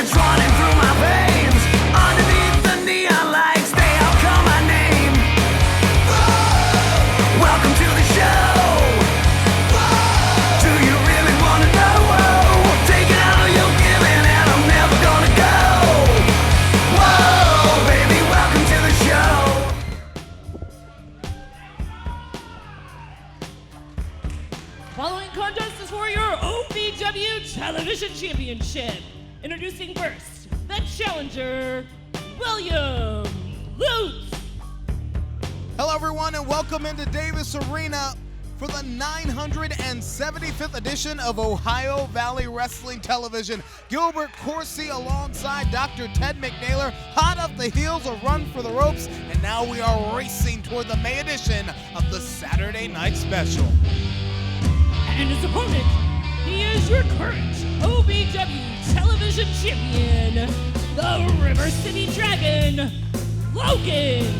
It's running through my veins. Underneath the neon lights, they all call my name. Welcome to the show. Do you really want to know? Taking all you're giving and I'm never gonna go. Whoa, baby, welcome to the show. Following contest is for your OVW Television Championship. Introducing first, the challenger, William Lutz. Hello, everyone, and welcome into Davis Arena for the 975th edition of Ohio Valley Wrestling Television. Gilbert Corsi alongside Dr. Ted McNaylor, hot off the heels of Run for the Ropes, and now we are racing toward the May edition of the Saturday Night Special. And his opponent, he is your current OVW Television Champion, the River City Dragon, Logan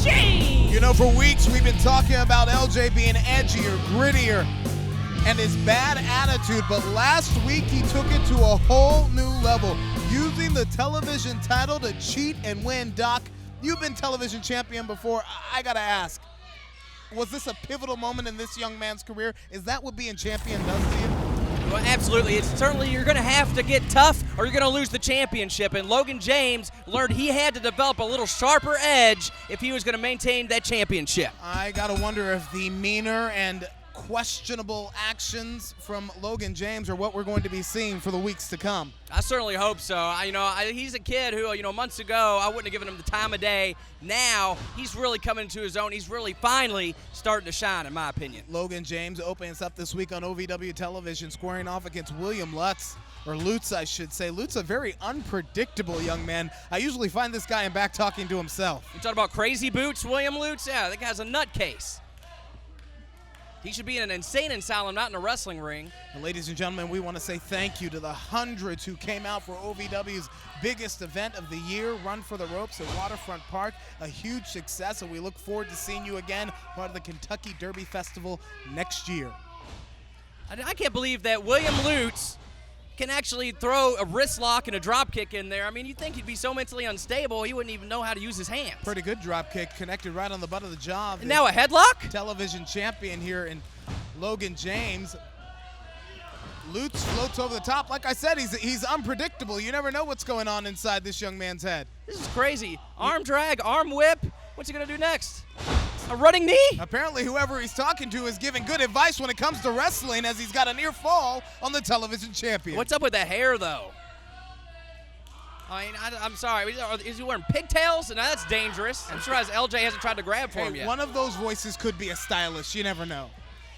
James. You know, for weeks we've been talking about LJ being edgier, grittier, and his bad attitude, but last week he took it to a whole new level, using the television title to cheat and win. Doc, you've been television champion before. I gotta ask, was this a pivotal moment in this young man's career? Is that what being champion does to you? Well, absolutely. It's certainly you're going to have to get tough or you're going to lose the championship. And Logan James learned he had to develop a little sharper edge if he was going to maintain that championship. I got to wonder if the meaner and questionable actions from Logan James are what we're going to be seeing for the weeks to come. I certainly hope so. He's a kid who, months ago, I wouldn't have given him the time of day. Now, he's really coming into his own. He's really finally starting to shine, in my opinion. Logan James opens up this week on OVW television, squaring off against William Lutz, or Lutz, I should say. Lutz, a very unpredictable young man. I usually find this guy in back talking to himself. You talking about crazy boots, William Lutz? Yeah, that guy's a nutcase. He should be in an insane asylum, not in a wrestling ring. And ladies and gentlemen, we want to say thank you to the hundreds who came out for OVW's biggest event of the year, Run for the Ropes at Waterfront Park. A huge success, and we look forward to seeing you again part of the Kentucky Derby Festival next year. I can't believe that William Lutz can actually throw a wrist lock and a drop kick in there. I mean, you'd think he'd be so mentally unstable he wouldn't even know how to use his hands. Pretty good drop kick, connected right on the butt of the jaw. And now a headlock? Television champion here in Logan James. Lutz floats over the top. Like I said, he's unpredictable. You never know what's going on inside this young man's head. This is crazy. Arm drag, arm whip. What's he going to do next? A running knee? Apparently, whoever he's talking to is giving good advice when it comes to wrestling, as he's got a near fall on the television champion. What's up with the hair, though? I mean, I'm sorry. Is he wearing pigtails? Now that's dangerous. I'm sure LJ hasn't tried to grab for him yet. One of those voices could be a stylist. You never know.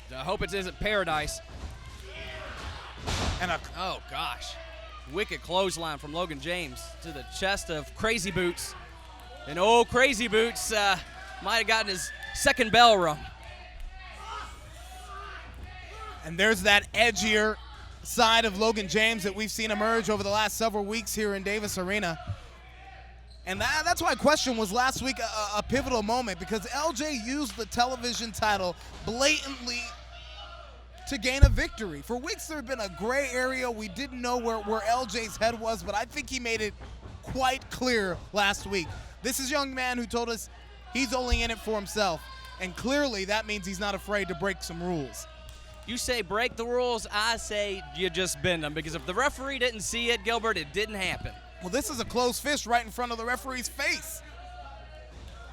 I hope it isn't Paradise. And oh, gosh. Wicked clothesline from Logan James to the chest of Crazy Boots. And Crazy Boots might have gotten his second bell rung. And there's that edgier side of Logan James that we've seen emerge over the last several weeks here in Davis Arena. And that's why question was last week a pivotal moment, because LJ used the television title blatantly to gain a victory. For weeks there had been a gray area. We didn't know where LJ's head was, but I think he made it quite clear last week. This is a young man who told us he's only in it for himself, and clearly that means he's not afraid to break some rules. You say break the rules, I say you just bend them, because if the referee didn't see it, Gilbert, it didn't happen. Well, this is a closed fist right in front of the referee's face.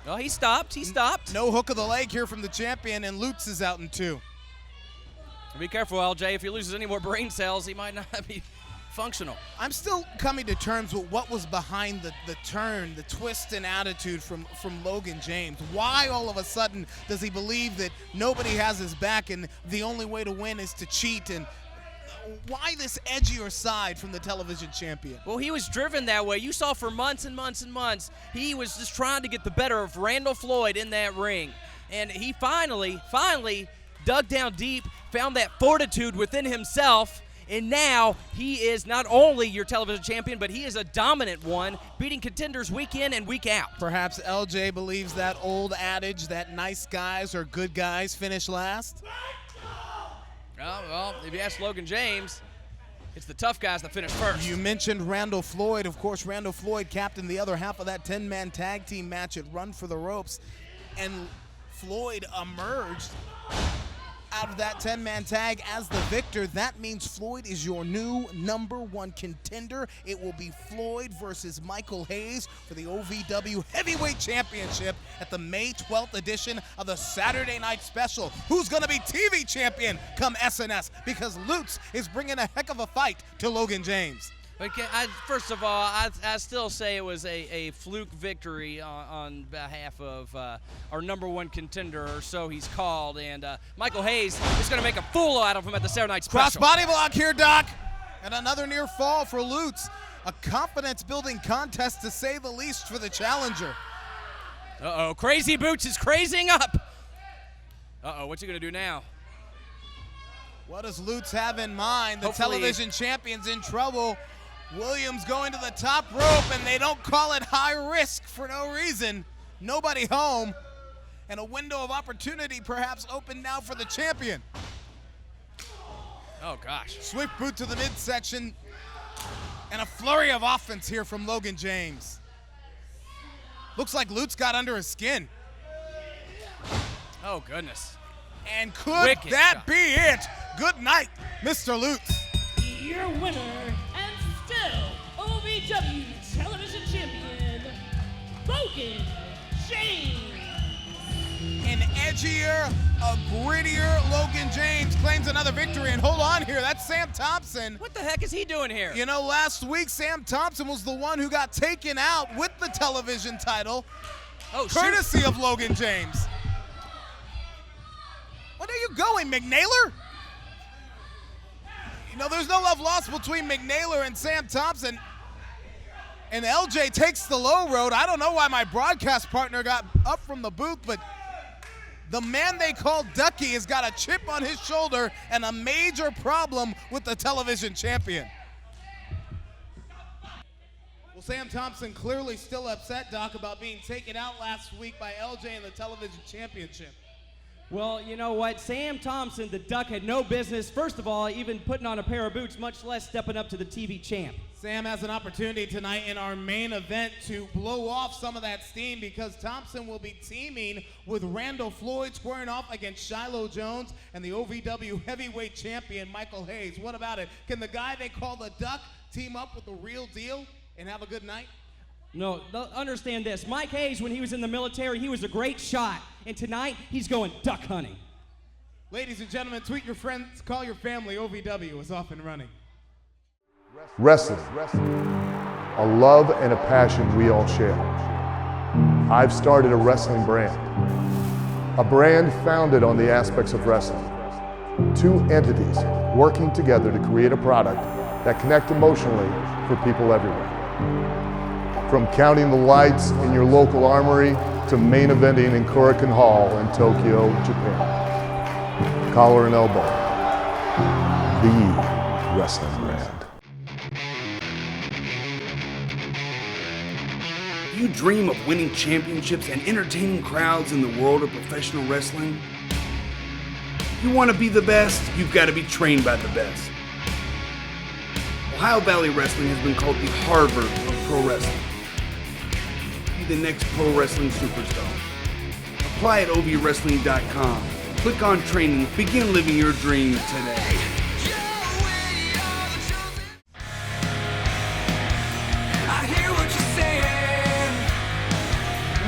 Well, he stopped. He stopped. No hook of the leg here from the champion, and Lutz is out in two. Be careful, LJ. If he loses any more brain cells, he might not be functional. I'm still coming to terms with what was behind the turn, the twist in attitude from Logan James. Why all of a sudden does he believe that nobody has his back and the only way to win is to cheat? And why this edgier side from the television champion? Well, he was driven that way. You saw for months and months and months, he was just trying to get the better of Randall Floyd in that ring. And he finally dug down deep, found that fortitude within himself, and now he is not only your television champion, but he is a dominant one, beating contenders week in and week out. Perhaps LJ believes that old adage that nice guys or good guys finish last? Well, if you ask Logan James, It's the tough guys that finish first. You mentioned Randall Floyd. Of course, Randall Floyd captained the other half of that 10-man tag team match at Run for the Ropes. And Floyd emerged out of that 10-man tag as the victor. That means Floyd is your new #1 contender. It will be Floyd versus Michael Hayes for the OVW Heavyweight Championship at the May 12th edition of the Saturday Night Special. Who's going to be TV champion come SNS? Because Lutz is bringing a heck of a fight to Logan James. Okay, first of all, I still say it was a fluke victory on behalf of our #1 contender, or so he's called. And Michael Hayes is going to make a fool out of him at the Saturday Night Special. Cross body block here, Doc. And another near fall for Lutz. A confidence-building contest, to say the least, for the challenger. Uh-oh, Crazy Boots is crazing up. Uh-oh, what's he going to do now? What does Lutz have in mind? The Hopefully- television champion's in trouble. Williams going to the top rope, and they don't call it high risk for no reason. Nobody home. And a window of opportunity perhaps open now for the champion. Oh, gosh. Swift boot to the midsection. And a flurry of offense here from Logan James. Looks like Lutz got under his skin. Oh, goodness. And could Wicked that shot. be it? Good night, Mr. Lutz. Your winner and still OVW Television Champion, Logan James. An edgier, a grittier Logan James claims another victory. And hold on here, that's Sam Thompson. What the heck is he doing here? You know, last week Sam Thompson was the one who got taken out with the television title, Oh, shoot. courtesy of Logan James. What are you going, McNaylor? You know, there's no love lost between McNaylor and Sam Thompson. And LJ takes the low road. I don't know why my broadcast partner got up from the booth, but the man they call Ducky has got a chip on his shoulder and a major problem with the television champion. Well, Sam Thompson clearly still upset, Doc, about being taken out last week by LJ in the television championship. Well, you know what? Sam Thompson, the Duck, had no business, first of all, even putting on a pair of boots, much less stepping up to the TV champ. Sam has an opportunity tonight in our main event to blow off some of that steam, because Thompson will be teaming with Randall Floyd, squaring off against Shiloh Jones and the OVW heavyweight champion, Michael Hayes. What about it? Can the guy they call the Duck team up with the real deal and have a good night? No, understand this. Mike Hayes, when he was in the military, he was a great shot. And tonight, he's going duck hunting. Ladies and gentlemen, tweet your friends, call your family. OVW is off and running. Wrestling, a love and a passion we all share. I've started a wrestling brand, a brand founded on the aspects of wrestling. Two entities working together to create a product that connect emotionally for people everywhere. From counting the lights in your local armory to main eventing in Korakuen Hall in Tokyo, Japan. Collar and elbow, the wrestling brand. You dream of winning championships and entertaining crowds in the world of professional wrestling? You want to be the best, you've got to be trained by the best. Ohio Valley Wrestling has been called the Harvard of pro wrestling. Be the next pro wrestling superstar. Apply at ovwrestling.com. Click on training. Begin living your dream today. I hear what you're saying,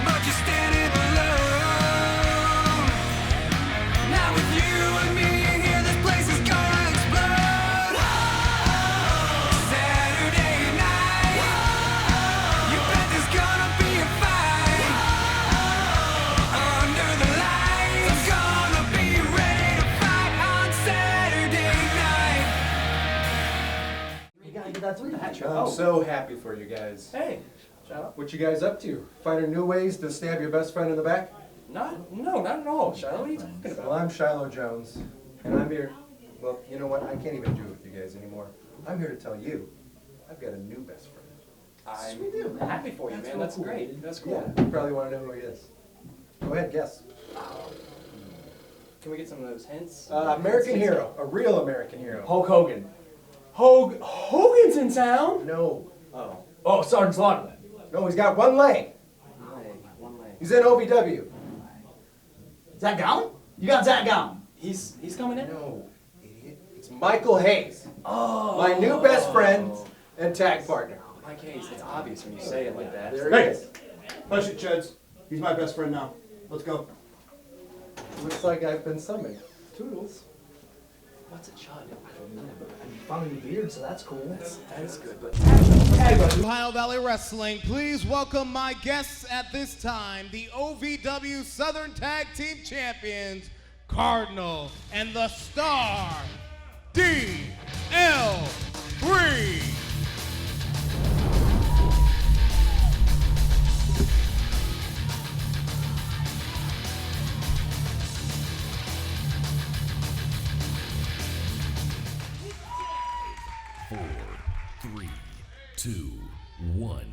but you're standing alone. Now with you and me here, this place is gonna explode. Saturday night, you bet there's gonna be a fight. Under the lights, I'm gonna be ready to fight on Saturday night. I'm so happy for you guys. Hey, What you guys up to? Finding new ways to stab your best friend in the back? no, not at all, Shiloh. What are you talking Well, about? I'm Shiloh Jones, and I'm here. Well, you know what? I can't even do it with you guys anymore. I'm here to tell you, I've got a new best friend. I'm happy for you, man. That's great. That's cool. Yeah, you probably want to know who he is. Go ahead, guess. Can we get some of those hints? American hero, a real American hero. Hulk Hogan. Hogan's in town? No. Oh, Sergeant Slaughter then. No, he's got one leg. One leg. He's in OVW. Zach Gown? You got Zach Gown. He's coming in? No, idiot. It's Michael Hayes. Oh. My new best friend and tag partner. Mike Hayes, it's obvious when you say it like that. There he is. Hush it, Chuds. He's my best friend now. Let's go. Looks like I've been summoned. Toodles. What's a chud? I don't know, but you found a new beard, so that's cool. That is good, but... Ohio Valley Wrestling, please welcome my guests at this time, the OVW Southern Tag Team Champions, Cardinal and the Star, DL3. Four, three, two, one.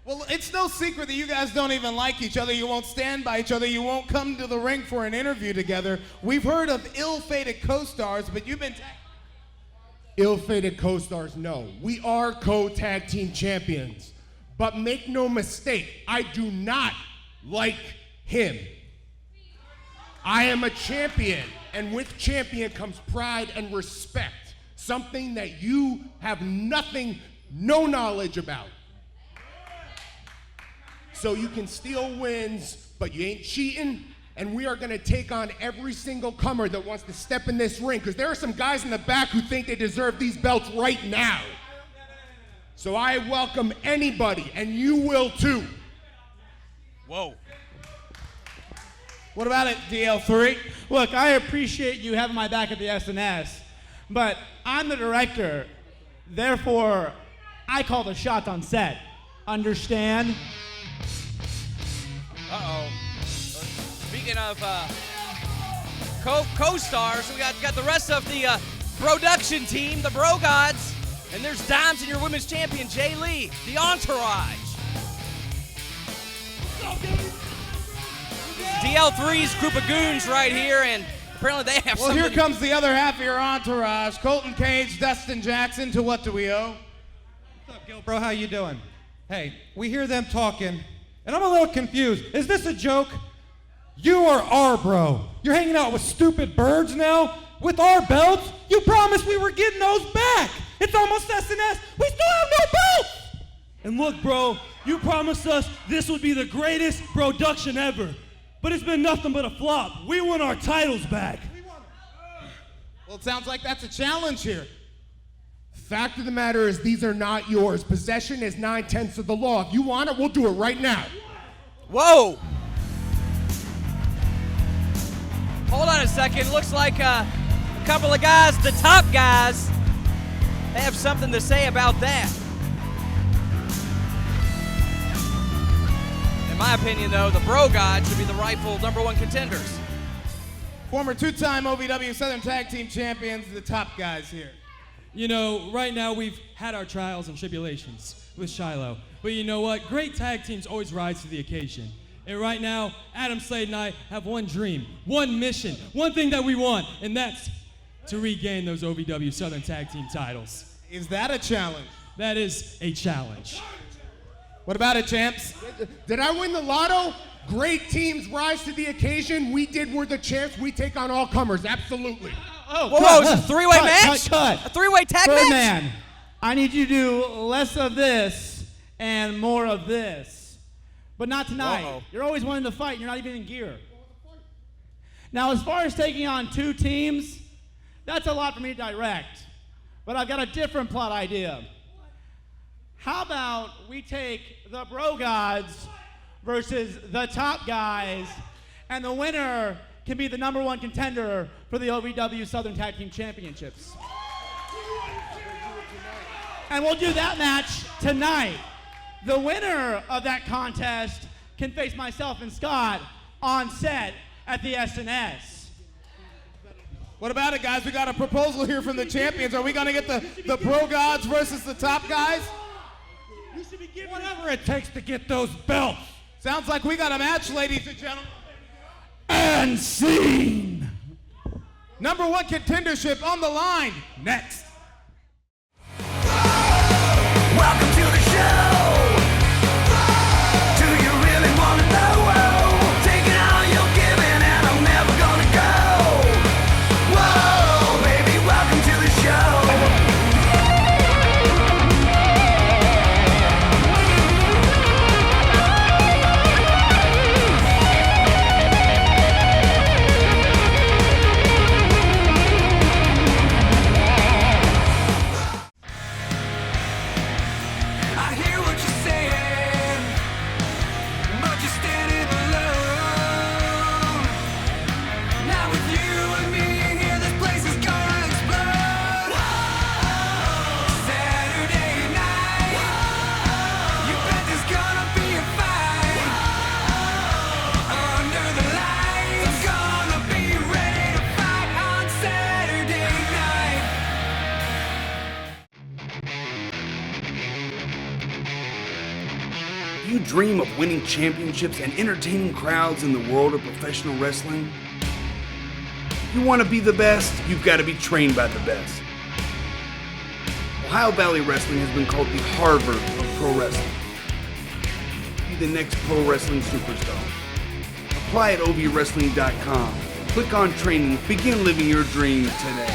Well, it's no secret that you guys don't even like each other. You won't stand by each other. You won't come to the ring for an interview together. We've heard of ill-fated co-stars, but you've been... Ill-fated co-stars, no. We are co-tag team champions. But make no mistake, I do not like him. I am a champion, and with champion comes pride and respect. Something that you have no knowledge about. So you can steal wins, but you ain't cheating, and we are gonna take on every single comer that wants to step in this ring, because there are some guys in the back who think they deserve these belts right now. So I welcome anybody, and you will too. Whoa. What about it, DL3? Look, I appreciate you having my back at the SNS, but I'm the director, therefore I call the shots on set. Understand? Uh-oh. Speaking of co-stars, we got the rest of the production team, the Bro Gods, and there's Dimes and your women's champion, Jay Lee, the Entourage. DL3's group of goons right here, and apparently they have Well, here comes the other half of your entourage. Colton Cage, Dustin Jackson, to What Do We Owe? What's up, Gil Bro? How you doing? Hey, we hear them talking, and I'm a little confused. Is this a joke? You are our bro. You're hanging out with stupid birds now? With our belts? You promised we were getting those back. It's almost SNS. We still have no belts! And look, bro, you promised us this would be the greatest production ever. But it's been nothing but a flop. We want our titles back. Well, it sounds like that's a challenge here. Fact of the matter is, these are not yours. Possession is 9/10 of the law. If you want it, we'll do it right now. Whoa! Hold on a second. Looks like a couple of guys, the top guys, have something to say about that. In my opinion, though, the Bro God should be the rightful #1 contenders. Former two-time OVW Southern Tag Team Champions, the top guys here. You know, right now we've had our trials and tribulations with Shiloh. But you know what? Great tag teams always rise to the occasion. And right now, Adam Slade and I have one dream, one mission, one thing that we want, and that's to regain those OVW Southern Tag Team titles. Is that a challenge? That is a challenge. What about it, champs? Did I win the lotto? Great teams rise to the occasion. We're the champs. We take on all comers. Absolutely. Oh, whoa, is it a three-way match? Cut. A three-way tag match? Man, I need you to do less of this and more of this. But not tonight. Uh-oh. You're always wanting to fight. You're not even in gear. Now, as far as taking on two teams, that's a lot for me to direct. But I've got a different plot idea. How about we take the Bro Gods versus the top guys, and the winner can be the #1 contender for the OVW Southern Tag Team Championships. And we'll do that match tonight. The winner of that contest can face myself and Scott on set at the SNS. What about it, guys? We got a proposal here from the champions. Are we going to get the Bro Gods versus the top guys? Whatever it takes to get those belts. Sounds like we got a match, ladies and gentlemen. And scene. Number 1 contendership on the line. Next. Welcome to the show. Do you really want to know? Taking all you're giving and I'm never gonna go. Whoa, baby, welcome to the show. I hear what you're saying, but you're standing alone. Not with you and me here, this place is gonna explode. Saturday night, you bet there's gonna be a fight. Under the lights, gonna be ready to fight on Saturday night. You dream of winning championships and entertaining crowds in the world of professional wrestling? You want to be the best, you've got to be trained by the best. Ohio Valley Wrestling has been called the Harvard of pro wrestling. Be the next pro wrestling superstar. Apply at ovwrestling.com. Click on training. Begin living your dream today.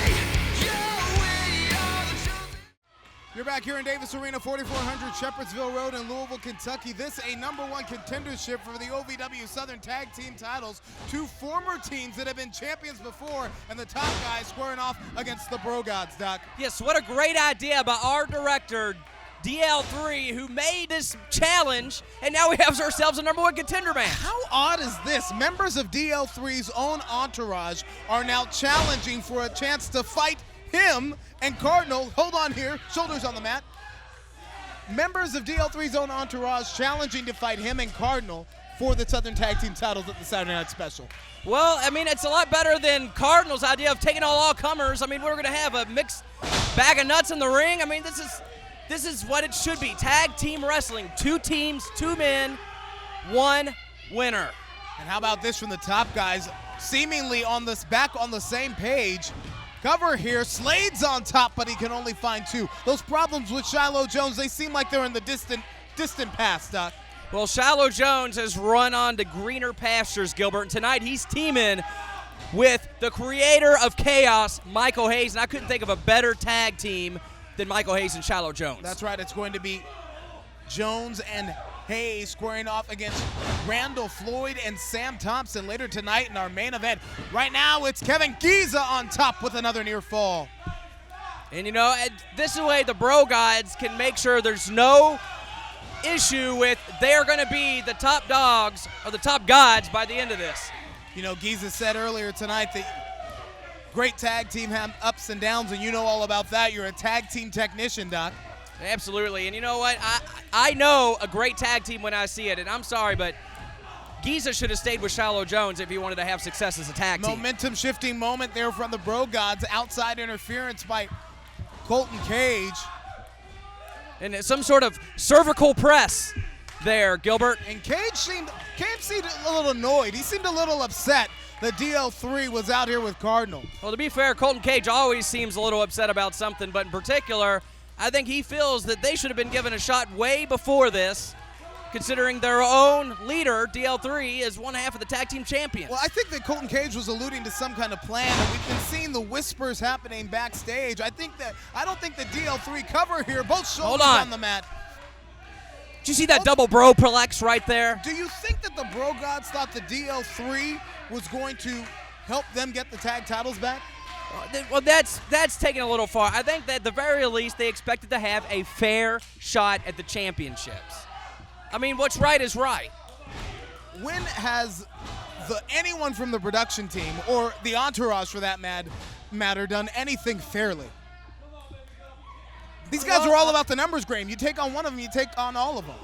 You're back here in Davis Arena, 4400 Shepherdsville Road in Louisville, Kentucky. This a number 1 contendership for the OVW Southern Tag Team titles. 2 former teams that have been champions before, and the top guys squaring off against the Bro Gods, Doc. Yes, what a great idea by our director, DL3, who made this challenge, and now we have ourselves a number 1 contender match. How odd is this? Members of DL3's own entourage are now challenging for a chance to fight him and Cardinal. Hold on here, shoulders on the mat. Members of DL3's own entourage challenging to fight him and Cardinal for the Southern Tag Team titles at the Saturday Night Special. Well, I mean, it's a lot better than Cardinal's idea of taking all comers. I mean, we're going to have a mixed bag of nuts in the ring. I mean, this is what it should be. Tag team wrestling. 2 teams, 2 men, 1 winner. And how about this from the top guys, seemingly back on the same page. Cover here, Slade's on top, but he can only find 2. Those problems with Shiloh Jones, they seem like they're in the distant past, Doc. Well, Shiloh Jones has run on to greener pastures, Gilbert. And tonight he's teaming with the creator of Chaos, Michael Hayes. And I couldn't think of a better tag team than Michael Hayes and Shiloh Jones. That's right, it's going to be Jones and Hayes squaring off against Randall Floyd and Sam Thompson later tonight in our main event. Right now, it's Kevin Giza on top with another near fall. And you know, this is the way the Bro Gods can make sure there's no issue with they're going to be the top dogs or the top gods by the end of this. You know, Giza said earlier tonight that great tag team have ups and downs, and you know all about that. You're a tag team technician, Doc. Absolutely, and you know what? I know a great tag team when I see it, and I'm sorry, but Giza should have stayed with Shiloh Jones if he wanted to have success as a tag team. Momentum shifting moment there from the Bro Gods. Outside interference by Colton Cage. And some sort of cervical press there, Gilbert. And Cage seemed a little annoyed. He seemed a little upset that DL3 was out here with Cardinal. Well, to be fair, Colton Cage always seems a little upset about something, but in particular, I think he feels that they should have been given a shot way before this, considering their own leader, DL3, is one half of the tag team champions. Well, I think that Colton Cage was alluding to some kind of plan, and we've been seeing the whispers happening backstage. I don't think the DL3 cover here, both shoulders on the mat. Did you see that double bro plex right there? Do you think that the Bro Gods thought the DL3 was going to help them get the tag titles back? Well, that's taken a little far. I think that at the very least they expected to have a fair shot at the championships. I mean, what's right is right. When has anyone from the production team or the entourage, for that matter, done anything fairly? These guys are all about the numbers game. You take on one of them, you take on all of them.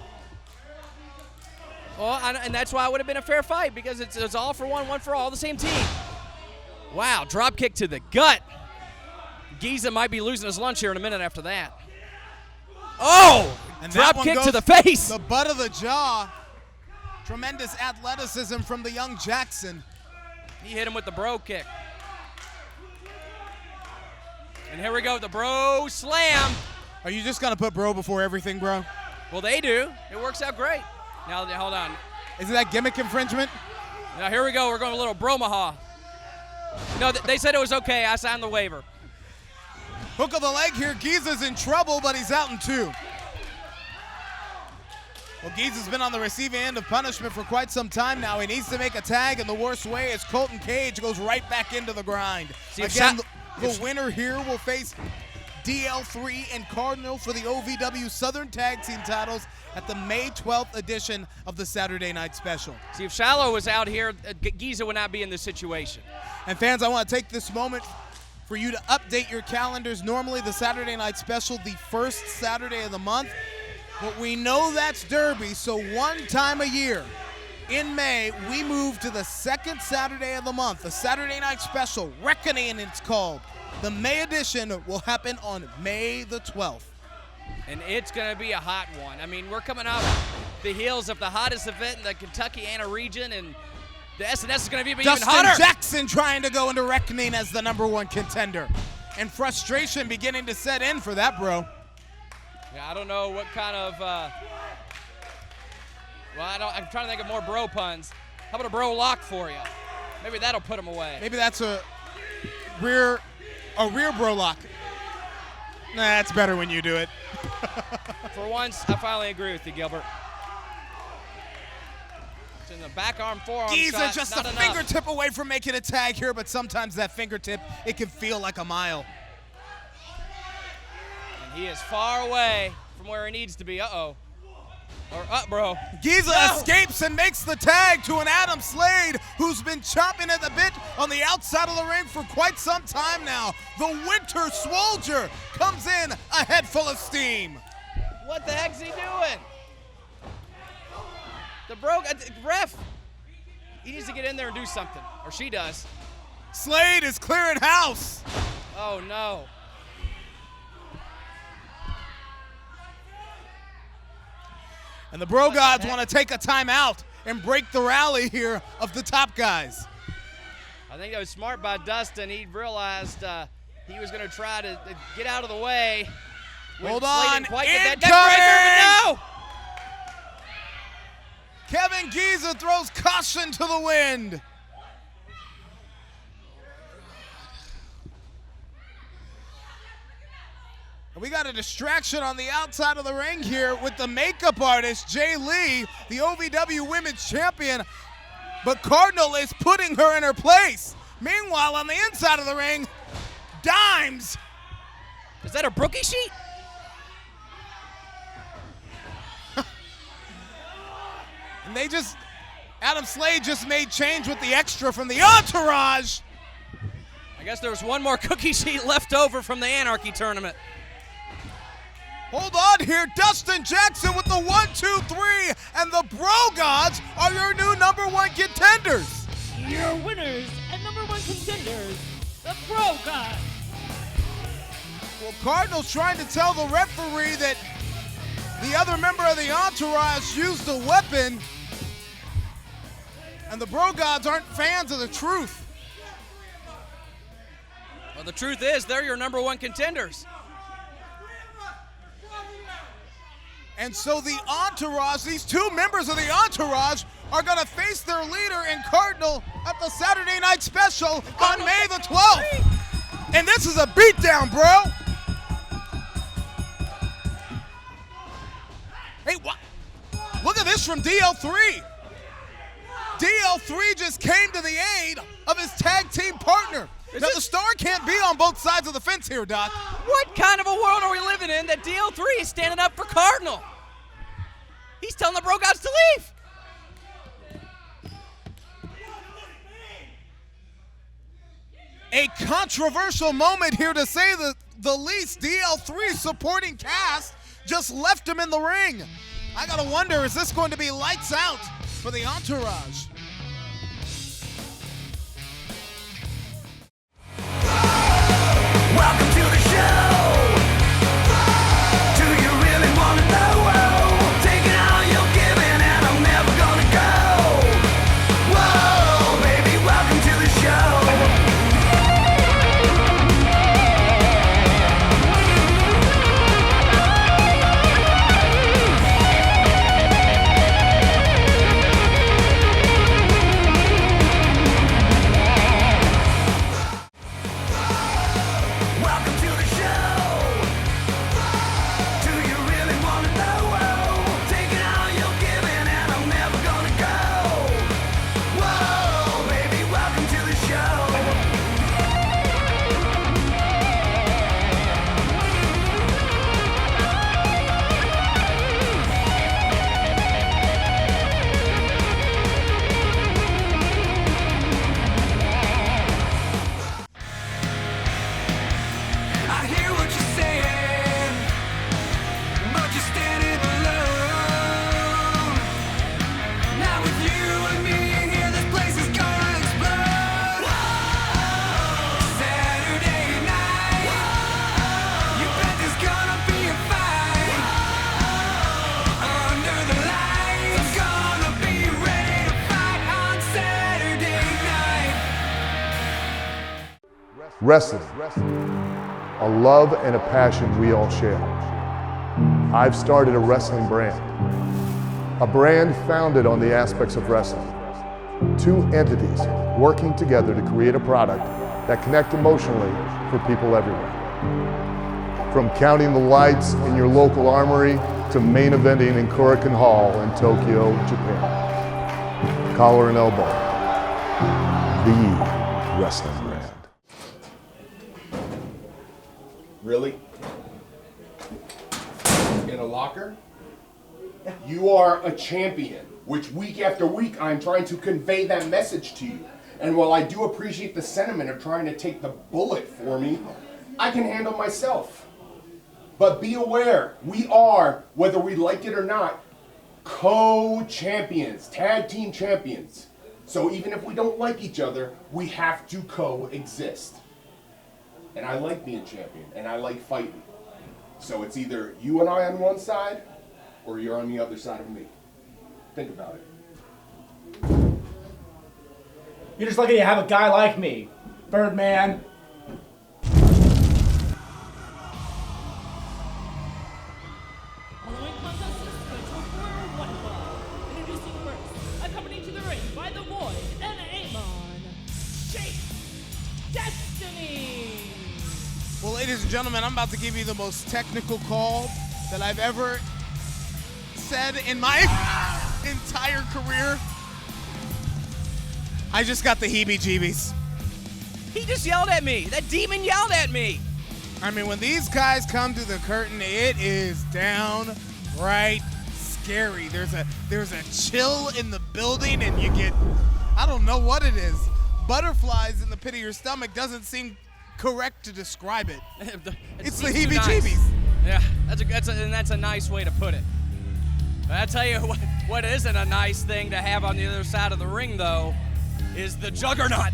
Well, and that's why it would have been a fair fight, because it's all for one for all, the same team. Wow, drop kick to the gut. Giza might be losing his lunch here in a minute after that. Oh, And drop that one kick goes to the face. The butt of the jaw. Tremendous athleticism from the young Jackson. He hit him with the bro kick. And here we go, the bro slam. Are you just going to put bro before everything, bro? Well, they do. It works out great. Now, hold on. Isn't that gimmick infringement? Now, here we go. We're going a little bromaha. No, they said it was okay. I signed the waiver. Hook of the leg here. Giza's in trouble, but he's out in 2. Well, Giza's been on the receiving end of punishment for quite some time now. He needs to make a tag, and the worst way is Colton Cage goes right back into the grind. Again, the winner here will face DL3 and Cardinal for the OVW Southern Tag Team titles at the May 12th edition of the Saturday Night Special. See, if Shiloh was out here, Giza would not be in this situation. And fans, I want to take this moment for you to update your calendars. Normally the Saturday Night Special, the first Saturday of the month, but we know that's Derby, so one time a year in May, we move to the second Saturday of the month, the Saturday Night Special, Reckoning it's called. The May edition will happen on May the 12th. And it's going to be a hot one. I mean, we're coming off the heels of the hottest event in the Kentuckiana region, and the SNS is going to be even hotter. Justin Jackson trying to go into Reckoning as the #1 contender. And frustration beginning to set in for that, bro. Yeah, I don't know what kind of, I'm trying to think of more bro puns. How about a bro lock for you? Maybe that'll put him away. Maybe that's a rear bro lock. Nah, that's better when you do it. For once, I finally agree with you, Gilbert. It's in the back arm, forearm Giza shot, just not a enough. fingertip away from making a tag here, but sometimes that fingertip, it can feel like a mile. And he is far away from where he needs to be. Uh-oh. Or bro. Giza escapes and makes the tag to an Adam Slade who's been chomping at the bit on the outside of the ring for quite some time now. The Winter Soldier comes in a head full of steam. What the heck's he doing? The ref. He needs to get in there and do something. Or she does. Slade is clearing house. Oh, no. And the Bro Gods want to take a timeout and break the rally here of the top guys. I think that was smart by Dustin. He realized he was going to try to get out of the way. Hold on. No! Kevin Giza throws caution to the wind. We got a distraction on the outside of the ring here with the makeup artist, Jay Lee, the OVW Women's Champion, but Cardinal is putting her in her place. Meanwhile, on the inside of the ring, Dimes. Is that a brookie sheet? And Adam Slade just made change with the extra from the entourage. I guess there was one more cookie sheet left over from the Anarchy tournament. Hold on here, Dustin Jackson with the 1, 2, 3, and the Bro Gods are your new #1 contenders. Your winners and #1 contenders, the Bro Gods. Well, Cardinal's trying to tell the referee that the other member of the entourage used a weapon, and the Bro Gods aren't fans of the truth. Well, the truth is, they're your #1 contenders. And so the entourage, these two members of the entourage, are going to face their leader in Cardinal at the Saturday Night Special on May the 12th. And this is a beatdown, bro. Hey, what? Look at this from DL3. DL3 just came to the aid of his tag team partner. Now, the star can't be on both sides of the fence here, Doc. What kind of a world are we living in that DL3 is standing up for Cardinal? He's telling the Bro Gods to leave. A controversial moment here, to say the least. DL3 supporting cast just left him in the ring. I gotta wonder, is this going to be lights out for the entourage? Wrestling, a love and a passion we all share. I've started a wrestling brand, a brand founded on the aspects of wrestling. Two entities working together to create a product that connect emotionally for people everywhere. From counting the lights in your local armory to main eventing in Korakuen Hall in Tokyo, Japan. Collar and elbow, the wrestling brand. Really? In a locker? You are a champion, which week after week I'm trying to convey that message to you. And while I do appreciate the sentiment of trying to take the bullet for me, I can handle myself. But be aware, we are, whether we like it or not, co-champions, tag team champions. So even if we don't like each other, we have to coexist. And I like being champion, and I like fighting. So it's either you and I on one side, or you're on the other side of me. Think about it. You're just lucky to have a guy like me, Birdman. Following contestants scheduled for one fall. Introducing first, accompanied to the ring by the Void and Amon, Chase Destiny. Well, ladies and gentlemen, I'm about to give you the most technical call that I've ever said in my entire career. I just got the heebie-jeebies. He just yelled at me. That demon yelled at me. I mean, when these guys come to the curtain, it is downright scary. There's a chill in the building, and you get, I don't know what it is. Butterflies in the pit of your stomach doesn't seem correct to describe it. It's the heebie-jeebies. Nice. Yeah, that's a nice way to put it. But I tell you what isn't a nice thing to have on the other side of the ring, though, is the Juggernaut.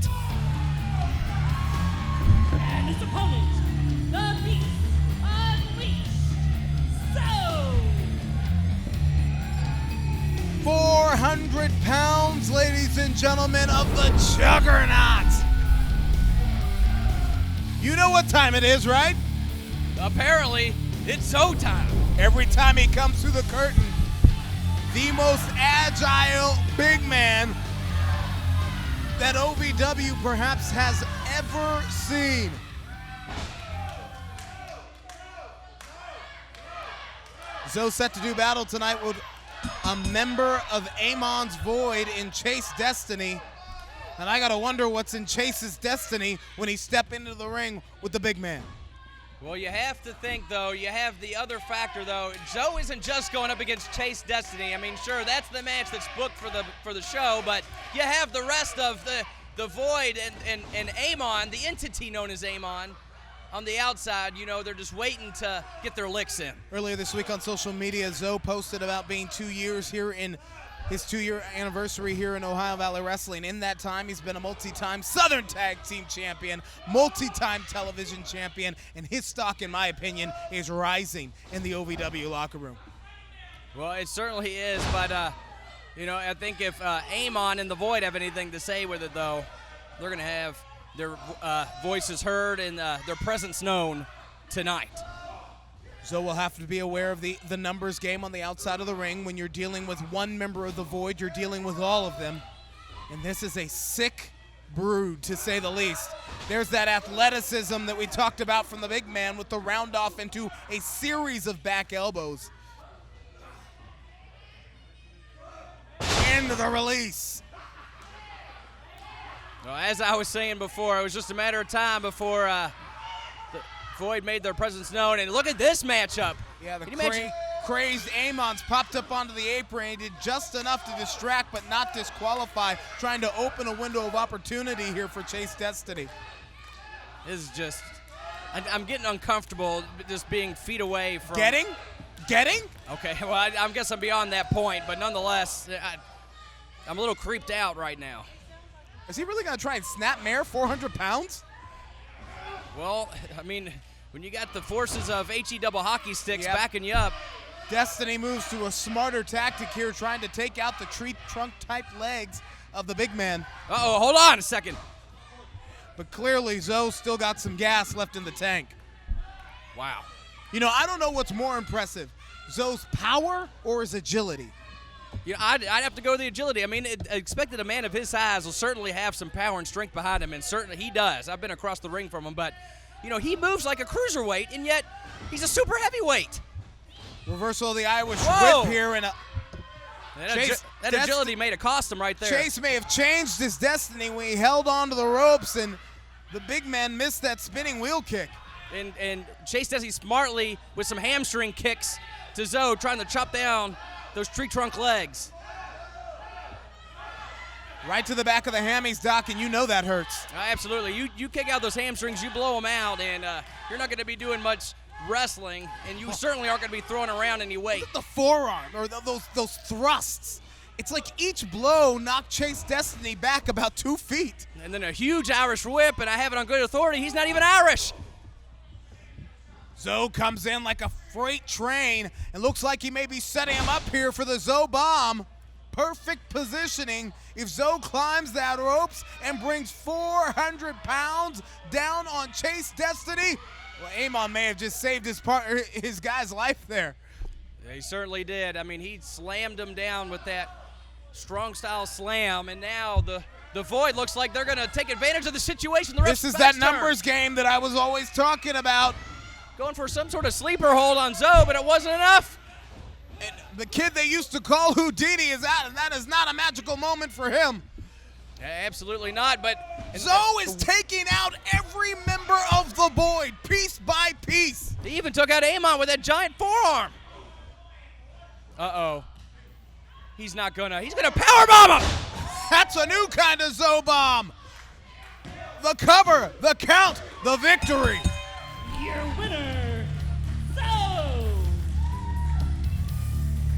And his opponent, the Beast Unleashed. So 400 pounds, ladies and gentlemen, of the Juggernaut. You know what time it is, right? Apparently, it's showtime. Every time he comes through the curtain, the most agile big man that OVW perhaps has ever seen. So set to do battle tonight with a member of Amon's Void in Chase Destiny. And I gotta wonder what's in Chase's destiny when he step into the ring with the big man. Well, you have to think, though, you have the other factor, though. Joe isn't just going up against Chase Destiny. I mean, sure, that's the match that's booked for the show, but you have the rest of the Void and Amon, the entity known as Amon, on the outside. You know, they're just waiting to get their licks in. Earlier this week on social media, Zoe posted about being 2 years here in his 2-year anniversary here in Ohio Valley Wrestling. In that time, he's been a multi-time Southern Tag Team Champion, multi-time television champion, and his stock, in my opinion, is rising in the OVW locker room. Well, it certainly is, but, you know, I think if Amon and the Void have anything to say with it, though, they're going to have their voices heard and their presence known tonight. So we'll have to be aware of the numbers game on the outside of the ring. When you're dealing with one member of the Void, you're dealing with all of them. And this is a sick brood, to say the least. There's that athleticism that we talked about from the big man with the round off into a series of back elbows. And the release. Well, as I was saying before, it was just a matter of time before the Void made their presence known. And look at this matchup. Yeah, the crazed Amon's popped up onto the apron. He did just enough to distract but not disqualify, trying to open a window of opportunity here for Chase Destiny. This is just, I'm getting uncomfortable just being feet away from. Getting? Okay, well, I guess I'm beyond that point, but nonetheless, I'm a little creeped out right now. Is he really going to try and snap mare 400 pounds? Well, I mean, when you got the forces of HE double hockey sticks backing you up. Destiny moves to a smarter tactic here, trying to take out the tree trunk type legs of the big man. Uh-oh, hold on a second. But clearly, Zoe's still got some gas left in the tank. Wow. You know, I don't know what's more impressive, Zoe's power or his agility. You know, I'd have to go with the agility. I mean, expected a man of his size will certainly have some power and strength behind him, and certainly he does. I've been across the ring from him, but, you know, he moves like a cruiserweight, and yet he's a super heavyweight. Reversal of the Irish Whoa. whip here, and that agility made a cost him right there. Chase may have changed his destiny when he held on to the ropes, and the big man missed that spinning wheel kick. And Chase Desi smartly with some hamstring kicks to Zoe, trying to chop down those tree trunk legs. Right to the back of the hammies, Doc, and you know that hurts. Absolutely. You kick out those hamstrings, you blow them out, and you're not going to be doing much wrestling, and you certainly aren't going to be throwing around any weight. Look at the forearm, or those thrusts. It's like each blow knocked Chase Destiny back about 2 feet. And then a huge Irish whip, and I have it on good authority, he's not even Irish. Zoe comes in like a freight train and looks like he may be setting him up here for the Zoe bomb. Perfect positioning. If Zoe climbs that ropes and brings 400 pounds down on Chase Destiny, well, Amon may have just saved his guy's life there. Yeah, he certainly did. I mean, he slammed him down with that strong style slam, and now the Void looks like they're going to take advantage of the situation. This is that numbers game that I was always talking about. Going for some sort of sleeper hold on Zoe, but it wasn't enough. And the kid they used to call Houdini is out, and that is not a magical moment for him. Absolutely not, but Zoe is taking out every member of the Void, piece by piece. He even took out Amon with that giant forearm. Uh-oh. He's gonna powerbomb him! That's a new kind of Zoe bomb. The cover, the count, the victory. Your winner, Zoe!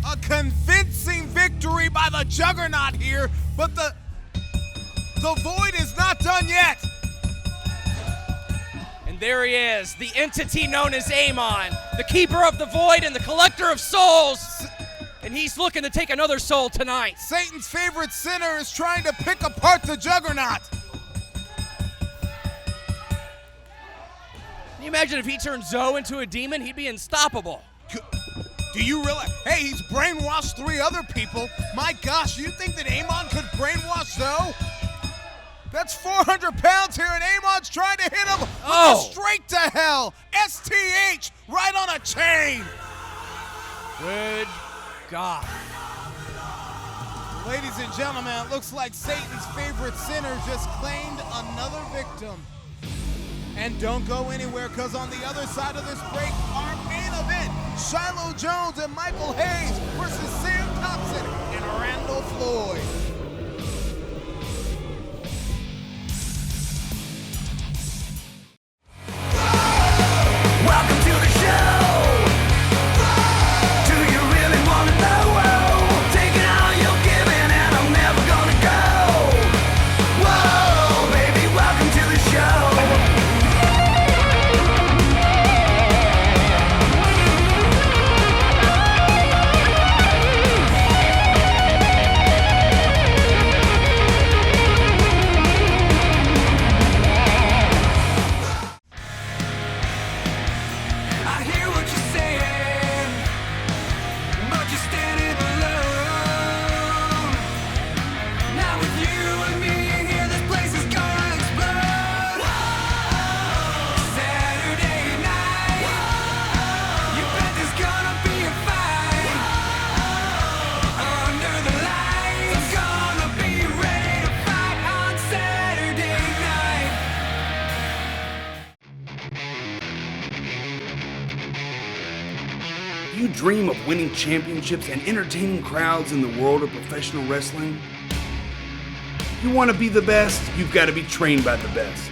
A convincing victory by the Juggernaut here, but the Void is not done yet. And there he is, the entity known as Amon, the keeper of the Void and the collector of souls. And he's looking to take another soul tonight. Satan's favorite sinner is trying to pick apart the Juggernaut. Can you imagine if he turned Zoe into a demon? He'd be unstoppable. Do you realize? Hey, he's brainwashed 3 other people. My gosh, you think that Amon could brainwash Zoe? That's 400 pounds here, and Amon's trying to hit him with a straight to hell. STH right on a chain. Good God. Ladies and gentlemen, it looks like Satan's favorite sinner just claimed another victim. And don't go anywhere, because on the other side of this break, our main event, Shiloh Jones and Michael Hayes versus Sam Thompson and Randall Floyd. Welcome to the show. Do you really want to know? Taking all you're giving and I'm never gonna go. Whoa, baby, welcome to the show. I hear what you're saying, but you're standing alone. Not with you and me here, this place is gonna explode. Saturday night, you bet there's gonna be a fight. Under the lights, I'm gonna be ready to fight on Saturday night. Do you dream of winning championships and entertaining crowds in the world of professional wrestling? You want to be the best, you've got to be trained by the best.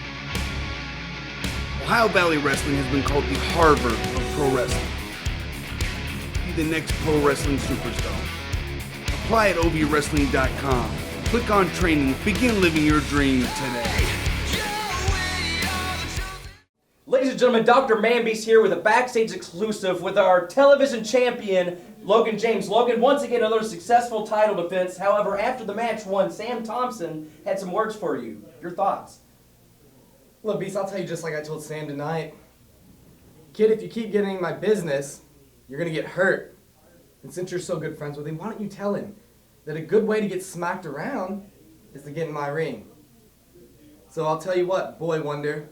Ohio Valley Wrestling has been called the Harvard of pro wrestling. Be the next pro wrestling superstar. Apply at ovwrestling.com. Click on training. Begin living your dream today. Ladies and gentlemen, Dr. Manby's here with a backstage exclusive with our television champion, Logan James. Logan, once again, another successful title defense. However, after the match, one Sam Thompson had some words for you. Your thoughts? Look, Beast, I'll tell you just like I told Sam tonight. Kid, if you keep getting in my business, you're gonna get hurt. And since you're so good friends with him, why don't you tell him that a good way to get smacked around is to get in my ring. So I'll tell you what, boy wonder,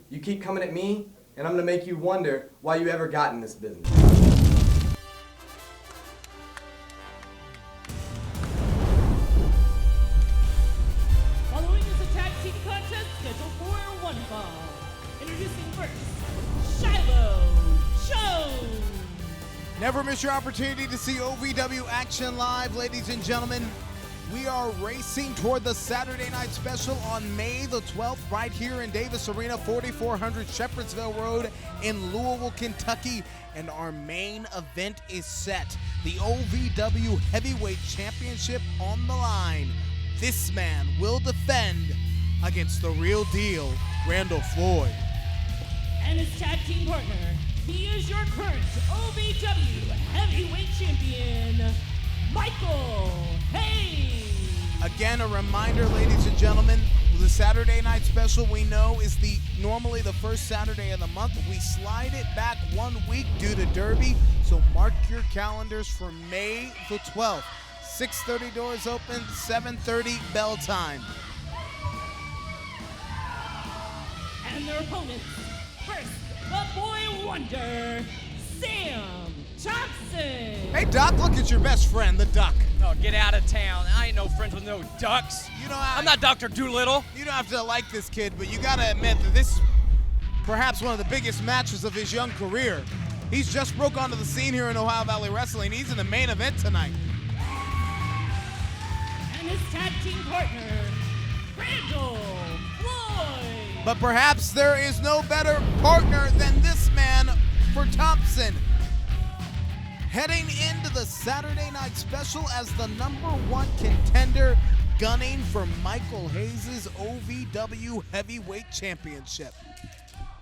you keep coming at me, and I'm gonna make you wonder why you ever got in this business. Following is a tag team contest scheduled for one fall. Introducing first, Shiloh Jones. Never miss your opportunity to see OVW action live, ladies and gentlemen. We are racing toward the Saturday night special on May the 12th right here in Davis Arena, 4400 Shepherdsville Road in Louisville, Kentucky. And our main event is set. The OVW Heavyweight Championship on the line. This man will defend against the real deal, Randall Floyd. And his tag team partner, he is your current OVW Heavyweight Champion, Michael Hayes. Again, a reminder, ladies and gentlemen, the Saturday night special we know is normally the first Saturday of the month. We slide it back 1 week due to Derby, so mark your calendars for May the 12th. 6:30 doors open, 7:30 bell time. And their opponents, first, the Boy Wonder, Sam Thompson. Hey, Doc, look at your best friend, the Duck. Oh, get out of town. I ain't no friends with no ducks. I'm not Dr. Doolittle. You don't have to like this kid, but you gotta admit that this is perhaps one of the biggest matches of his young career. He's just broke onto the scene here in Ohio Valley Wrestling. He's in the main event tonight. And his tag team partner, Randall Floyd. But perhaps there is no better partner than this man for Thompson. Heading into the Saturday night special as the #1 contender, gunning for Michael Hayes' OVW Heavyweight Championship.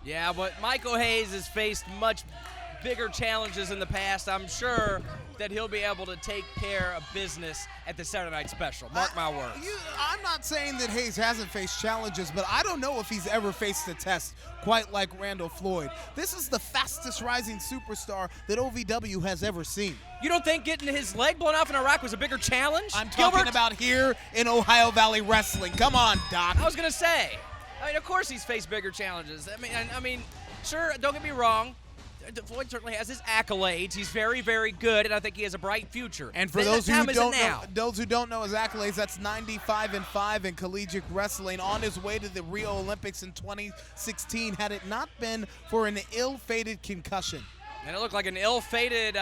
Yeah, but Michael Hayes has faced much bigger challenges in the past. I'm sure that he'll be able to take care of business at the Saturday night special. Mark my words. I'm not saying that Hayes hasn't faced challenges, but I don't know if he's ever faced a test quite like Randall Floyd. This is the fastest rising superstar that OVW has ever seen. You don't think getting his leg blown off in Iraq was a bigger challenge? I'm talking about here in Ohio Valley Wrestling. Come on, Doc. I was going to say, of course he's faced bigger challenges. I mean, sure, don't get me wrong. Floyd certainly has his accolades. He's very, very good, and I think he has a bright future. And for those who don't know his accolades, that's 95-5 in collegiate wrestling. On his way to the Rio Olympics in 2016, had it not been for an ill-fated concussion. And it looked like an ill-fated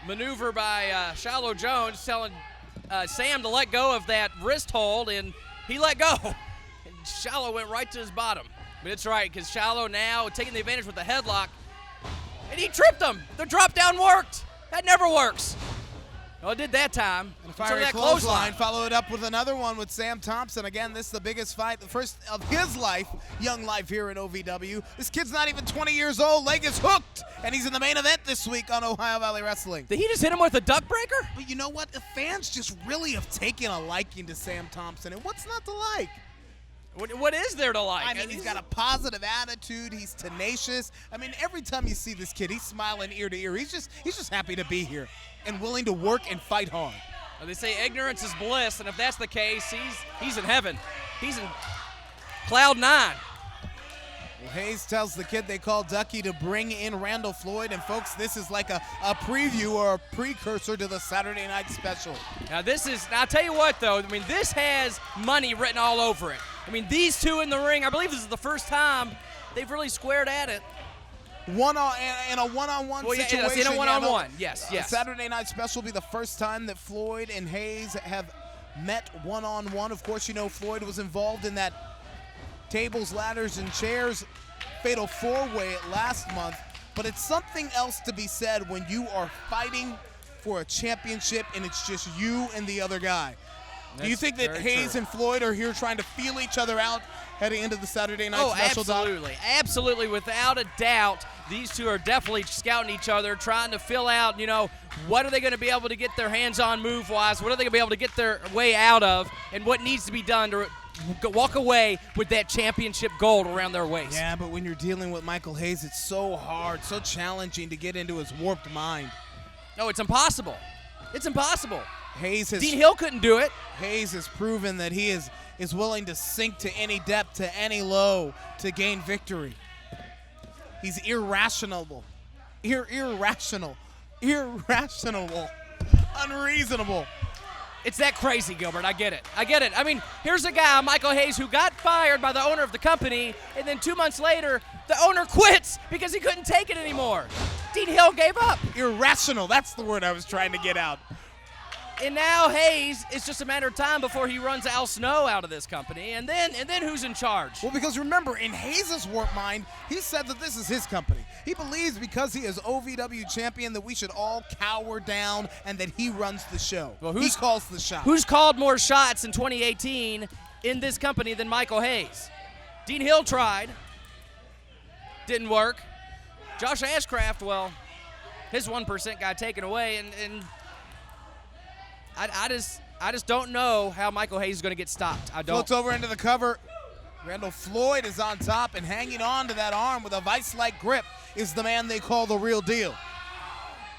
maneuver by Shiloh Jones, telling Sam to let go of that wrist hold, and he let go. And Shiloh went right to his bottom. But it's right, because Shiloh now taking the advantage with the headlock, and he tripped him. The drop down worked. That never works. Well, it did that time. And a fiery clothesline, followed up with another one with Sam Thompson. Again, this is the biggest fight, the first of his life, young life here in OVW. This kid's not even 20 years old. Leg is hooked, and he's in the main event this week on Ohio Valley Wrestling. Did he just hit him with a duck breaker? But you know what? The fans just really have taken a liking to Sam Thompson, and what's not to like? What is there to like? I mean, he's got a positive attitude. He's tenacious. I mean, every time you see this kid, he's smiling ear to ear. He's just happy to be here and willing to work and fight hard. Well, they say ignorance is bliss, and if that's the case, he's in heaven. He's in cloud 9. Well, Hayes tells the kid they call Ducky to bring in Randall Floyd, and folks, this is like a preview or a precursor to the Saturday night special. Now I'll tell you what though, I mean, this has money written all over it. I mean, these two in the ring, I believe this is the first time they've really squared at it. In a one-on-one situation. Yes, in a one-on-one, yes. The Saturday night special will be the first time that Floyd and Hayes have met one-on-one. Of course, you know Floyd was involved in that tables, ladders, and chairs fatal four-way last month, but it's something else to be said when you are fighting for a championship and it's just you and the other guy. Do you think that Hayes and Floyd are here trying to feel each other out heading into the Saturday night special? Absolutely. Absolutely, without a doubt. These two are definitely scouting each other, trying to fill out, what are they going to be able to get their hands on move-wise, what are they going to be able to get their way out of, and what needs to be done walk away with that championship gold around their waist. Yeah, but when you're dealing with Michael Hayes, it's so hard, so challenging to get into his warped mind. No, it's impossible. It's impossible. Dean Hill couldn't do it. Hayes has proven that he is willing to sink to any depth, to any low, to gain victory. He's irrational, unreasonable. It's that crazy, Gilbert. I get it. I mean, here's a guy, Michael Hayes, who got fired by the owner of the company, and then 2 months later, the owner quits because he couldn't take it anymore. Dean Hill gave up. Irrational. That's the word I was trying to get out. And now Hayes, it's just a matter of time before he runs Al Snow out of this company, and then who's in charge? Well, because remember, in Hayes' warped mind, he said that this is his company. He believes because he is OVW champion that we should all cower down and that he runs the show. Well, he calls the shots. Who's called more shots in 2018 in this company than Michael Hayes? Dean Hill tried. Didn't work. Josh Ashcraft, well, his 1% got taken away, and I just don't know how Michael Hayes is going to get stopped. I don't. Floats over into the cover. Randall Floyd is on top, and hanging on to that arm with a vice-like grip is the man they call the real deal.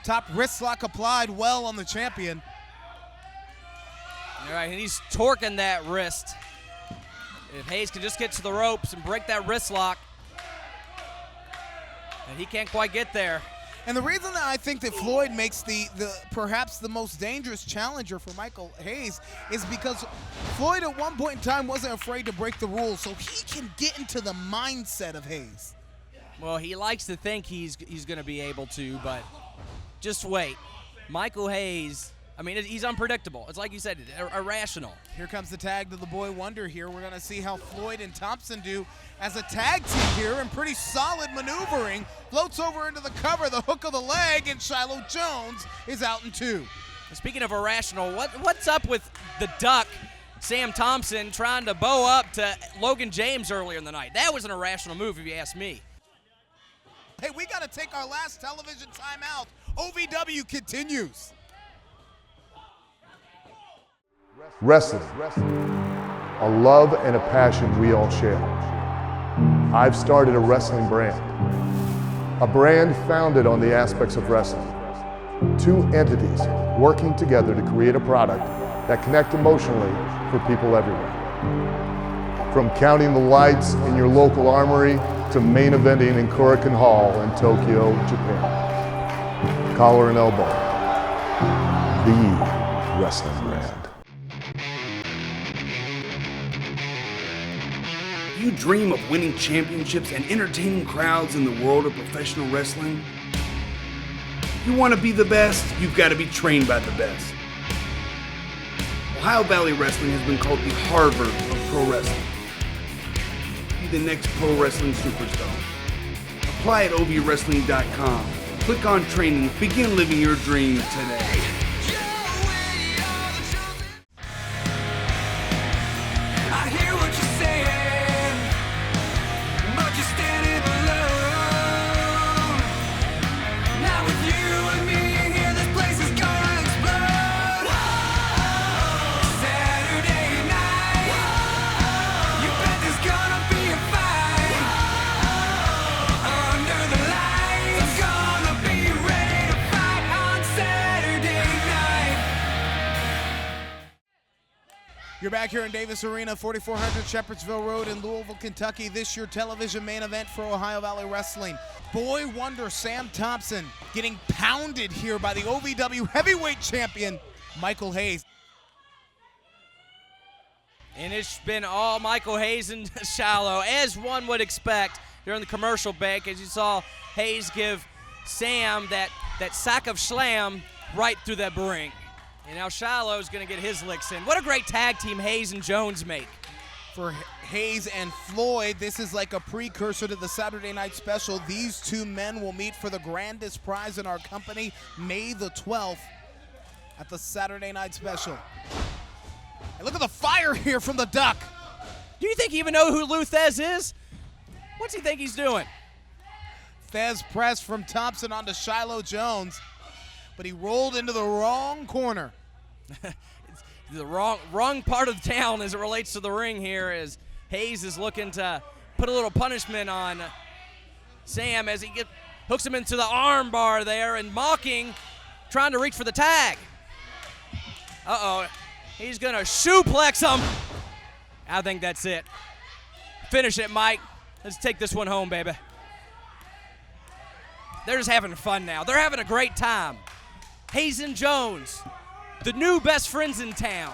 Top wrist lock applied well on the champion. All right, and he's torquing that wrist. If Hayes can just get to the ropes and break that wrist lock, and he can't quite get there. And the reason that I think that Floyd makes the perhaps the most dangerous challenger for Michael Hayes is because Floyd at one point in time wasn't afraid to break the rules, so he can get into the mindset of Hayes. Well, he likes to think he's going to be able to, but just wait. Michael Hayes, I mean, he's unpredictable. It's like you said, irrational. Here comes the tag to the Boy Wonder here. We're going to see how Floyd and Thompson do as a tag team here, and pretty solid maneuvering. Floats over into the cover, the hook of the leg, and Shiloh Jones is out in 2. Speaking of irrational, what's up with the Duck, Sam Thompson, trying to bow up to Logan James earlier in the night? That was an irrational move, if you ask me. Hey, we got to take our last television timeout. OVW continues. Wrestling, a love and a passion we all share. I've started a wrestling brand, a brand founded on the aspects of wrestling. 2 entities working together to create a product that connect emotionally for people everywhere. From counting the lights in your local armory to main eventing in Korakuen Hall in Tokyo, Japan. Collar and Elbow, the wrestling brand. You dream of winning championships and entertaining crowds in the world of professional wrestling? You want to be the best, you've got to be trained by the best. Ohio Valley Wrestling has been called the Harvard of pro wrestling. Be the next pro wrestling superstar. Apply at ovwrestling.com. Click on training. Begin living your dream today. I hear what you're saying, but you're standing alone. Now with you and me here, this place is gonna explode. Saturday night, you bet there's gonna be a fight. Under the lights, I'm gonna be ready to fight on Saturday night. You're back here in Davis Arena, 4400 Shepherdsville Road in Louisville, Kentucky. This your television main event for Ohio Valley Wrestling. Boy wonder Sam Thompson getting pounded here by the OVW heavyweight champion, Michael Hayes. And it's been all Michael Hayes and Shiloh, as one would expect during the commercial break, as you saw Hayes give Sam that sack of slam right through that ring. And now Shiloh's going to get his licks in. What a great tag team Hayes and Jones make. For Hayes and Floyd, this is like a precursor to the Saturday night special. These 2 men will meet for the grandest prize in our company, May the 12th, at the Saturday night special. And look at the fire here from the Duck. Do you think you even know who Lou Thez is? What's he think he's doing? Thez press from Thompson onto Shiloh Jones, but he rolled into the wrong corner. the wrong part of the town as it relates to the ring here, as Hayes is looking to put a little punishment on Sam as he hooks him into the arm bar there, and mocking, trying to reach for the tag. Uh-oh, he's gonna suplex him. I think that's it. Finish it, Mike. Let's take this one home, baby. They're just having fun now. They're having a great time. Hayes and Jones, the new best friends in town,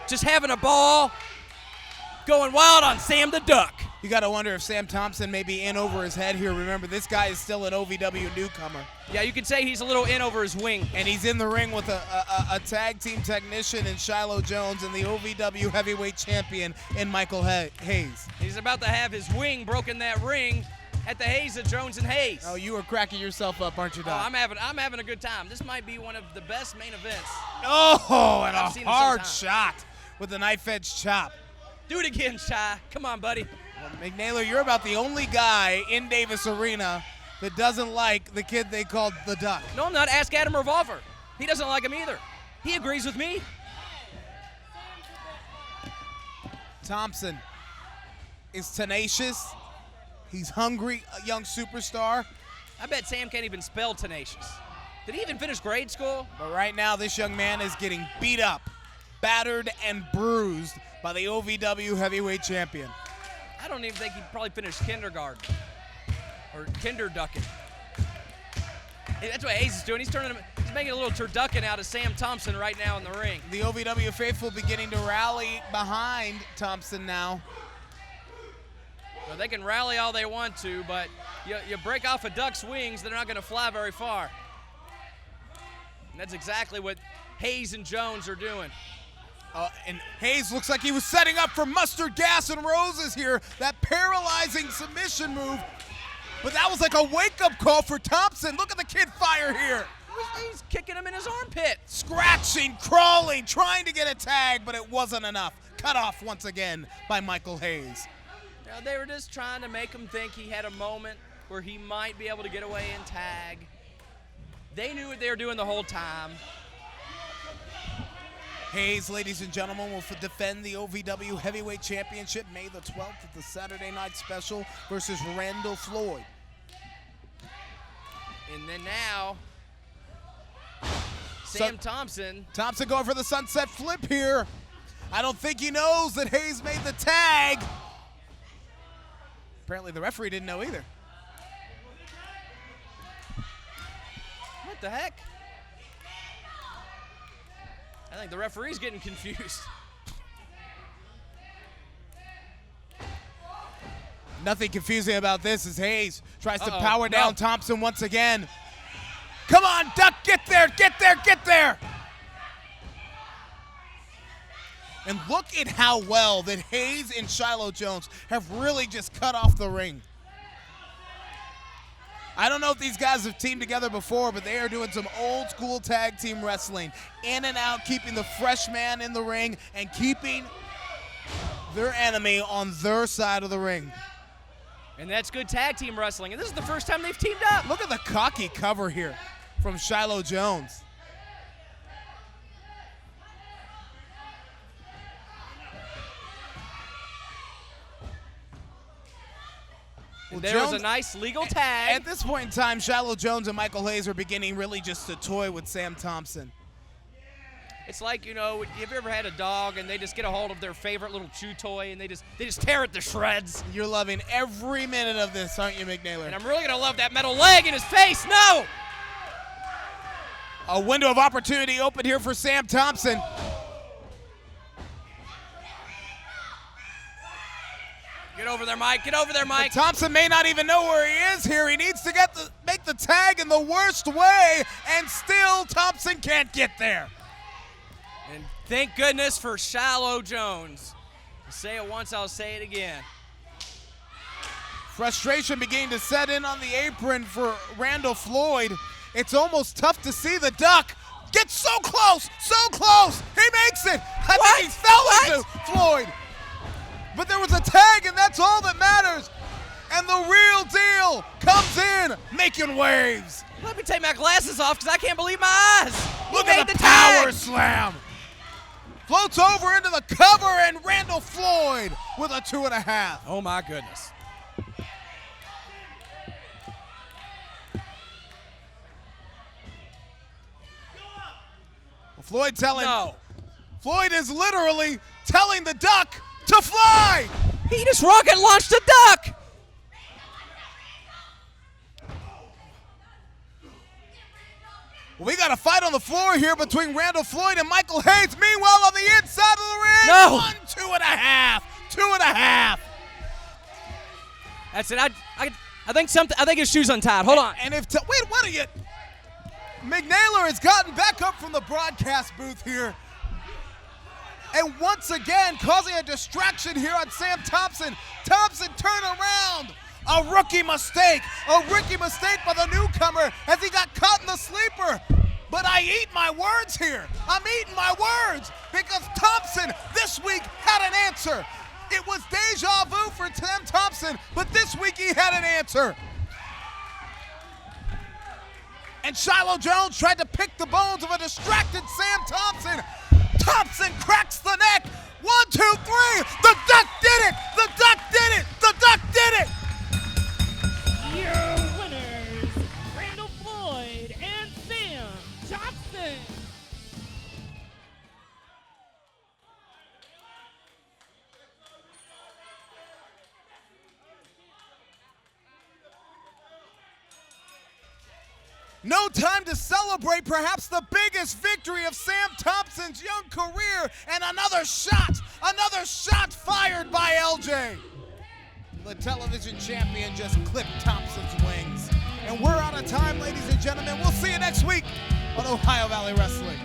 just having a ball, going wild on Sam the Duck. You got to wonder if Sam Thompson may be in over his head here. Remember, this guy is still an OVW newcomer. Yeah, you can say he's a little in over his wing. And he's in the ring with a tag team technician in Shiloh Jones and the OVW heavyweight champion in Michael Hayes. He's about to have his wing broken that ring at the Hayes of Jones and Hayes. Oh, you are cracking yourself up, aren't you, Doc? Oh, I'm having a good time. This might be one of the best main events. Oh, and I've a seen hard shot with the knife edge chop. Do it again, Shy. Come on, buddy. Well, McNaylor, you're about the only guy in Davis Arena that doesn't like the kid they called the Duck. No, I'm not. Ask Adam Revolver. He doesn't like him either. He agrees with me. Thompson is tenacious. He's hungry, a young superstar. I bet Sam can't even spell tenacious. Did he even finish grade school? But right now, this young man is getting beat up, battered, and bruised by the OVW heavyweight champion. I don't even think he probably finished kindergarten or kinderducking. Hey, that's what Hayes is doing. He's making a little turducken out of Sam Thompson right now in the ring. The OVW faithful beginning to rally behind Thompson now. Well, they can rally all they want to, but you break off a duck's wings, they're not going to fly very far. And that's exactly what Hayes and Jones are doing. And Hayes looks like he was setting up for mustard gas and roses here. That paralyzing submission move. But that was like a wake-up call for Thompson. Look at the kid fire here. He's kicking him in his armpit. Scratching, crawling, trying to get a tag, but it wasn't enough. Cut off once again by Michael Hayes. Now, they were just trying to make him think he had a moment where he might be able to get away and tag. They knew what they were doing the whole time. Hayes, ladies and gentlemen, will defend the OVW Heavyweight Championship May the 12th at the Saturday Night Special versus Randall Floyd. And then now, Sam Thompson. Thompson going for the sunset flip here. I don't think he knows that Hayes made the tag. Apparently the referee didn't know either. What the heck? I think the referee's getting confused. Nothing confusing about this as Hayes tries to Uh-oh. power down No. Thompson once again. Come on, Duck, get there, get there, get there. And look at how well that Hayes and Shiloh Jones have really just cut off the ring. I don't know if these guys have teamed together before, but they are doing some old school tag team wrestling. In and out, keeping the fresh man in the ring and keeping their enemy on their side of the ring. And that's good tag team wrestling. And this is the first time they've teamed up. Look at the cocky cover here from Shiloh Jones. Well, there was a nice legal tag. At this point in time, Shiloh Jones and Michael Hayes are beginning really just to toy with Sam Thompson. It's like, you know, have you ever had a dog and they just get a hold of their favorite little chew toy and they just tear it to shreds? You're loving every minute of this, aren't you, McNaylor? And I'm really going to love that metal leg in his face. No! A window of opportunity open here for Sam Thompson. Get over there, Mike. Get over there, Mike. But Thompson may not even know where he is here. He needs to make the tag in the worst way, and still Thompson can't get there. And thank goodness for Shiloh Jones. I'll say it once, I'll say it again. Frustration beginning to set in on the apron for Randall Floyd. It's almost tough to see the Duck get so close, so close. He makes it. I think he fell into Floyd. But there was a tag, and that's all that matters. And the real deal comes in, making waves. Let me take my glasses off because I can't believe my eyes. Look He at made the tag. power slam. Floats over into the cover, and Randall Floyd with a 2.5. Oh my goodness. Floyd telling. No. Floyd is literally telling the duck to fly. He just rocket launched a duck. We got a fight on the floor here between Randall Floyd and Michael Hayes. Meanwhile, on the inside of the ring, No. 1, 2.5, 2.5. That's it. I think his shoe's untied. Hold on. And if wait, what are you? McNaylor has gotten back up from the broadcast booth here, and once again causing a distraction here on Sam Thompson. Thompson turn around. A rookie mistake by the newcomer as he got caught in the sleeper. But I eat my words here. I'm eating my words because Thompson this week had an answer. It was deja vu for Sam Thompson, but this week he had an answer. And Shiloh Jones tried to pick the bones of a distracted Sam Thompson. Thompson cracks the neck. 1, 2, 3. The duck did it. The duck did it. The duck did it. Your winners, Randall Floyd and Sam Thompson. No time to celebrate perhaps the biggest victory of Sam Thompson's young career, and another shot fired by LJ. The television champion just clipped Thompson's wings. And we're out of time, ladies and gentlemen. We'll see you next week on Ohio Valley Wrestling.